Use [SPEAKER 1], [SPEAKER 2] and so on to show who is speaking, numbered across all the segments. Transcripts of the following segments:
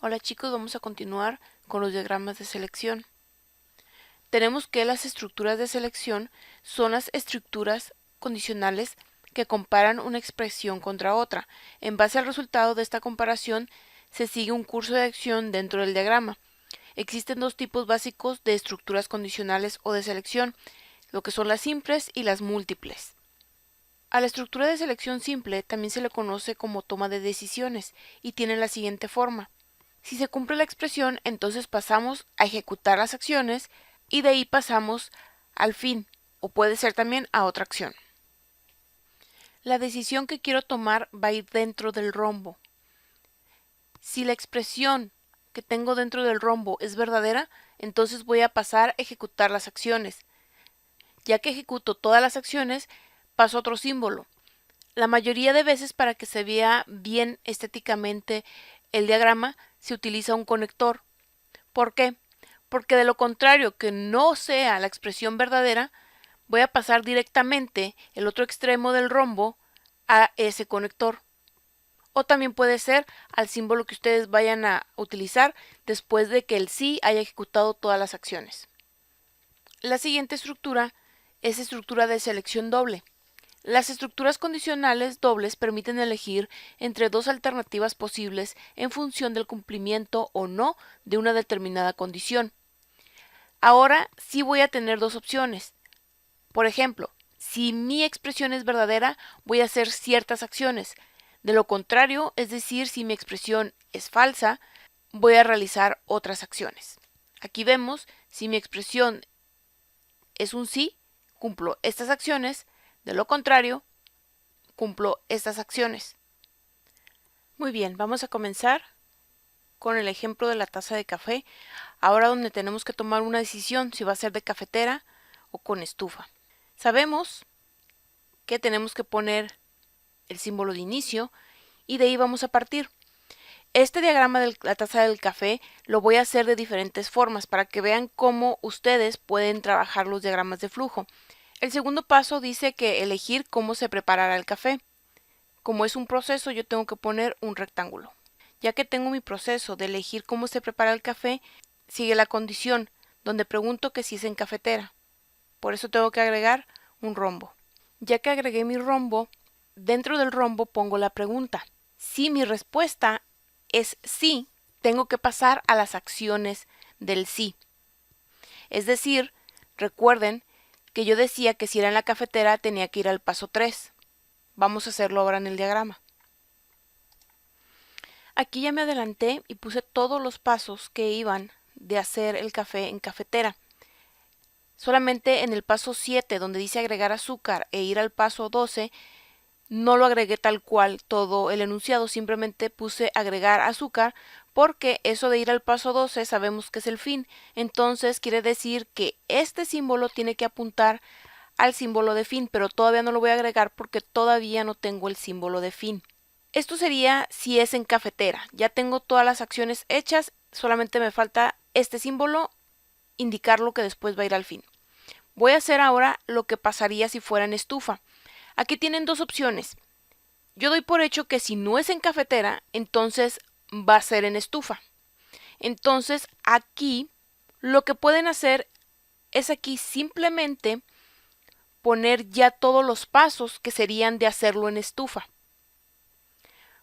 [SPEAKER 1] Hola chicos, vamos a continuar con los diagramas de selección. Tenemos que las estructuras de selección son las estructuras condicionales que comparan una expresión contra otra. En base al resultado de esta comparación, se sigue un curso de acción dentro del diagrama. Existen dos tipos básicos de estructuras condicionales o de selección, lo que son las simples y las múltiples. A la estructura de selección simple también se le conoce como toma de decisiones y tiene la siguiente forma. Si se cumple la expresión, entonces pasamos a ejecutar las acciones y de ahí pasamos al fin, o puede ser también a otra acción. La decisión que quiero tomar va a ir dentro del rombo. Si la expresión que tengo dentro del rombo es verdadera, entonces voy a pasar a ejecutar las acciones. Ya que ejecuto todas las acciones, paso a otro símbolo. La mayoría de veces, para que se vea bien estéticamente el diagrama, se utiliza un conector. ¿Por qué? Porque de lo contrario, que no sea la expresión verdadera, voy a pasar directamente el otro extremo del rombo a ese conector. O también puede ser al símbolo que ustedes vayan a utilizar después de que el sí haya ejecutado todas las acciones. La siguiente estructura es estructura de selección doble. Las estructuras condicionales dobles permiten elegir entre dos alternativas posibles en función del cumplimiento o no de una determinada condición. Ahora sí voy a tener dos opciones. Por ejemplo, si mi expresión es verdadera, voy a hacer ciertas acciones. De lo contrario, es decir, si mi expresión es falsa, voy a realizar otras acciones. Aquí vemos, si mi expresión es un sí, cumplo estas acciones. De lo contrario, cumplo estas acciones. Muy bien, vamos a comenzar con el ejemplo de la taza de café, ahora donde tenemos que tomar una decisión si va a ser de cafetera o con estufa. Sabemos que tenemos que poner el símbolo de inicio y de ahí vamos a partir. Este diagrama de la taza del café lo voy a hacer de diferentes formas para que vean cómo ustedes pueden trabajar los diagramas de flujo. El segundo paso dice que elegir cómo se preparará el café. Como es un proceso, yo tengo que poner un rectángulo. Ya que tengo mi proceso de elegir cómo se prepara el café, sigue la condición, donde pregunto que si es en cafetera. Por eso tengo que agregar un rombo. Ya que agregué mi rombo, dentro del rombo pongo la pregunta. Si mi respuesta es sí, tengo que pasar a las acciones del sí. Es decir, recuerden que yo decía que si era en la cafetera tenía que ir al paso 3. Vamos a hacerlo ahora en el diagrama. Aquí ya me adelanté y puse todos los pasos que iban de hacer el café en cafetera. Solamente en el paso 7, donde dice agregar azúcar e ir al paso 12, no lo agregué tal cual todo el enunciado, simplemente puse agregar azúcar porque eso de ir al paso 12 sabemos que es el fin. Entonces quiere decir que este símbolo tiene que apuntar al símbolo de fin, pero todavía no lo voy a agregar porque todavía no tengo el símbolo de fin. Esto sería si es en cafetera. Ya tengo todas las acciones hechas, solamente me falta este símbolo, indicarlo que después va a ir al fin. Voy a hacer ahora lo que pasaría si fuera en estufa. Aquí tienen dos opciones. Yo doy por hecho que si no es en cafetera, entonces va a ser en estufa. Entonces aquí lo que pueden hacer es aquí simplemente poner ya todos los pasos que serían de hacerlo en estufa.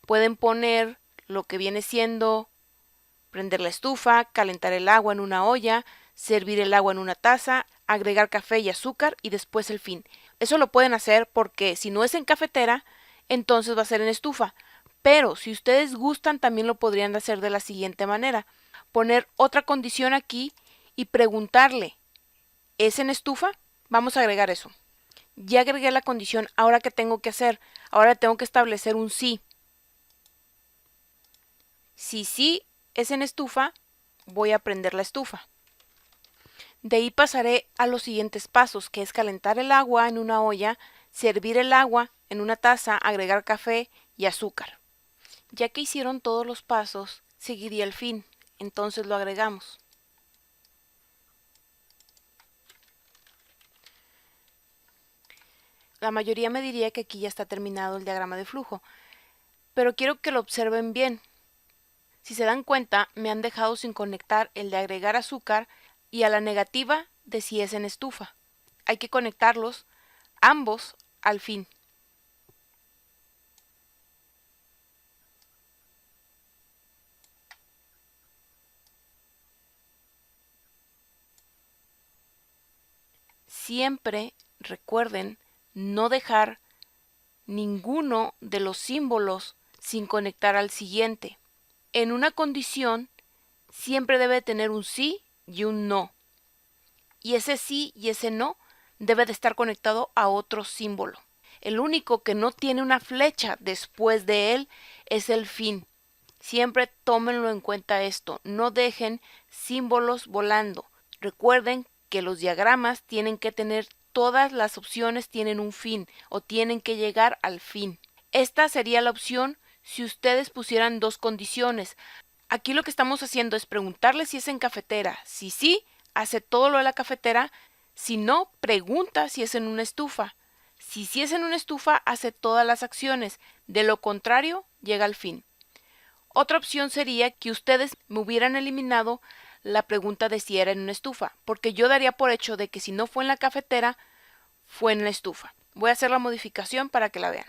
[SPEAKER 1] Pueden poner lo que viene siendo prender la estufa, calentar el agua en una olla, servir el agua en una taza, agregar café y azúcar y después el fin. Eso lo pueden hacer porque si no es en cafetera, entonces va a ser en estufa. Pero si ustedes gustan, también lo podrían hacer de la siguiente manera. Poner otra condición aquí y preguntarle, ¿es en estufa? Vamos a agregar eso. Ya agregué la condición, ¿ahora qué tengo que hacer? Ahora tengo que establecer un sí. Si sí es en estufa, voy a prender la estufa. De ahí pasaré a los siguientes pasos, que es calentar el agua en una olla, servir el agua en una taza, agregar café y azúcar. Ya que hicieron todos los pasos, seguiría el fin, entonces lo agregamos. La mayoría me diría que aquí ya está terminado el diagrama de flujo, pero quiero que lo observen bien. Si se dan cuenta, me han dejado sin conectar el de agregar azúcar y a la negativa de si es en estufa. Hay que conectarlos ambos al fin. Siempre recuerden no dejar ninguno de los símbolos sin conectar al siguiente. En una condición siempre debe tener un sí y un no. Y ese sí y ese no debe de estar conectado a otro símbolo. El único que no tiene una flecha después de él es el fin. Siempre tómenlo en cuenta esto. No dejen símbolos volando. Recuerden que los diagramas tienen que tener, todas las opciones tienen un fin o tienen que llegar al fin. Esta sería la opción si ustedes pusieran dos condiciones. Aquí lo que estamos haciendo es preguntarle si es en cafetera. Si sí, hace todo lo de la cafetera. Si no, pregunta si es en una estufa. Si sí es en una estufa, hace todas las acciones. De lo contrario, llega al fin. Otra opción sería que ustedes me hubieran eliminado la pregunta de si era en una estufa, porque yo daría por hecho de que si no fue en la cafetera, fue en la estufa. Voy a hacer la modificación para que la vean.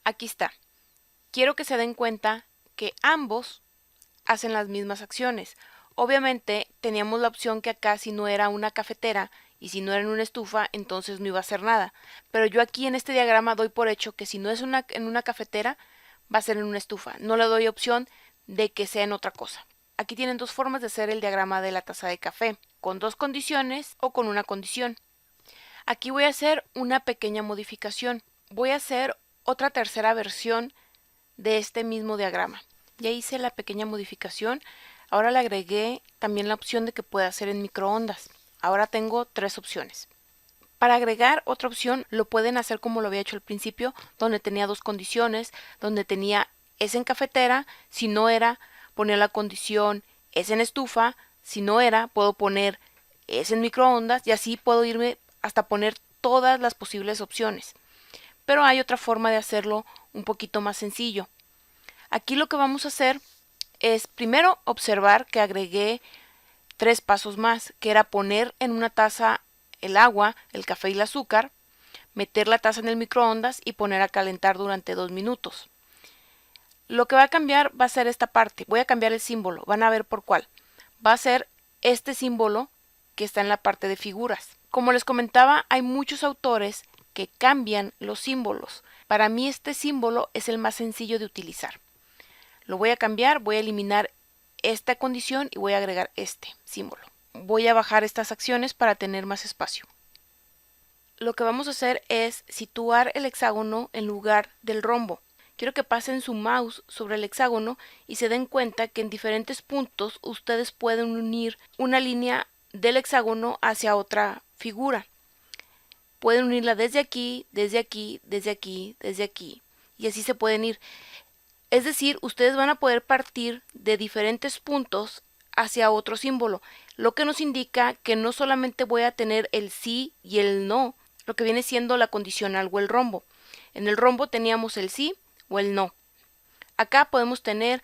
[SPEAKER 1] Aquí está. Quiero que se den cuenta que ambos hacen las mismas acciones. Obviamente teníamos la opción que acá si no era una cafetera y si no era en una estufa, entonces no iba a hacer nada. Pero yo aquí en este diagrama doy por hecho que si no es en una cafetera, va a ser en una estufa. No le doy opción de que sea en otra cosa. Aquí tienen dos formas de hacer el diagrama de la taza de café, con dos condiciones o con una condición. Aquí voy a hacer una pequeña modificación. Voy a hacer otra tercera versión de este mismo diagrama. Ya hice la pequeña modificación. Ahora le agregué también la opción de que pueda hacer en microondas. Ahora tengo tres opciones. Para agregar otra opción lo pueden hacer como lo había hecho al principio, donde tenía dos condiciones, donde tenía es en cafetera, si no era, ponía la condición es en estufa, si no era, puedo poner es en microondas y así puedo irme hasta poner todas las posibles opciones. Pero hay otra forma de hacerlo un poquito más sencillo. Aquí lo que vamos a hacer es primero observar que agregué tres pasos más, que era poner en una taza el agua, el café y el azúcar, meter la taza en el microondas y poner a calentar durante 2 minutos. Lo que va a cambiar va a ser esta parte. Voy a cambiar el símbolo. Van a ver por cuál. Va a ser este símbolo que está en la parte de figuras. Como les comentaba, hay muchos autores que cambian los símbolos. Para mí este símbolo es el más sencillo de utilizar. Lo voy a cambiar, voy a eliminar esta condición y voy a agregar este símbolo. Voy a bajar estas acciones para tener más espacio. Lo que vamos a hacer es situar el hexágono en lugar del rombo. Quiero que pasen su mouse sobre el hexágono y se den cuenta que en diferentes puntos ustedes pueden unir una línea del hexágono hacia otra figura. Pueden unirla desde aquí, desde aquí, desde aquí, desde aquí y así se pueden ir. Es decir, ustedes van a poder partir de diferentes puntos hacia otro símbolo, lo que nos indica que no solamente voy a tener el sí y el no, lo que viene siendo la condicional o el rombo. En el rombo teníamos el sí o el no. Acá podemos tener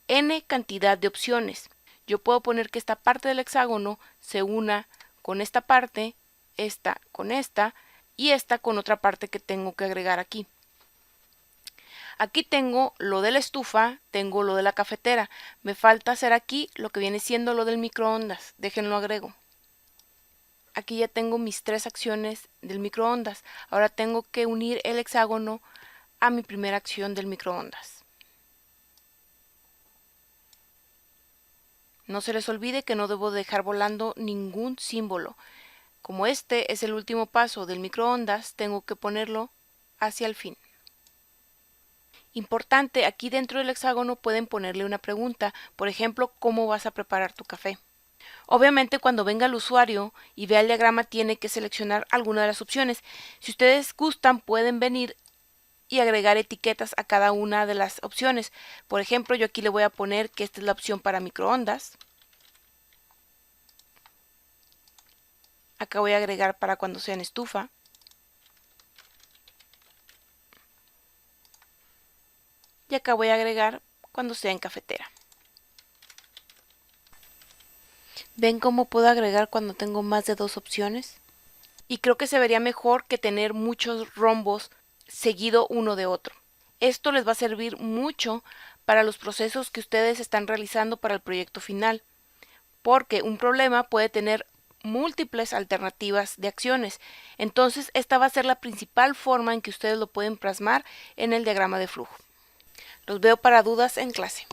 [SPEAKER 1] n cantidad de opciones. Yo puedo poner que esta parte del hexágono se una con esta parte, esta con esta y esta con otra parte que tengo que agregar aquí. Aquí tengo lo de la estufa, tengo lo de la cafetera. Me falta hacer aquí lo que viene siendo lo del microondas. Déjenlo agrego. Aquí ya tengo mis tres acciones del microondas. Ahora tengo que unir el hexágono a mi primera acción del microondas. No se les olvide que no debo dejar volando ningún símbolo. Como este es el último paso del microondas, tengo que ponerlo hacia el fin. Importante, aquí dentro del hexágono pueden ponerle una pregunta, por ejemplo, ¿cómo vas a preparar tu café? Obviamente cuando venga el usuario y vea el diagrama tiene que seleccionar alguna de las opciones. Si ustedes gustan pueden venir y agregar etiquetas a cada una de las opciones. Por ejemplo, yo aquí le voy a poner que esta es la opción para microondas. Acá voy a agregar para cuando sea en estufa. Y acá voy a agregar cuando sea en cafetera. ¿Ven cómo puedo agregar cuando tengo más de 2 opciones? Y creo que se vería mejor que tener muchos rombos seguido uno de otro. Esto les va a servir mucho para los procesos que ustedes están realizando para el proyecto final, porque un problema puede tener múltiples alternativas de acciones. Entonces, esta va a ser la principal forma en que ustedes lo pueden plasmar en el diagrama de flujo. Los veo para dudas en clase.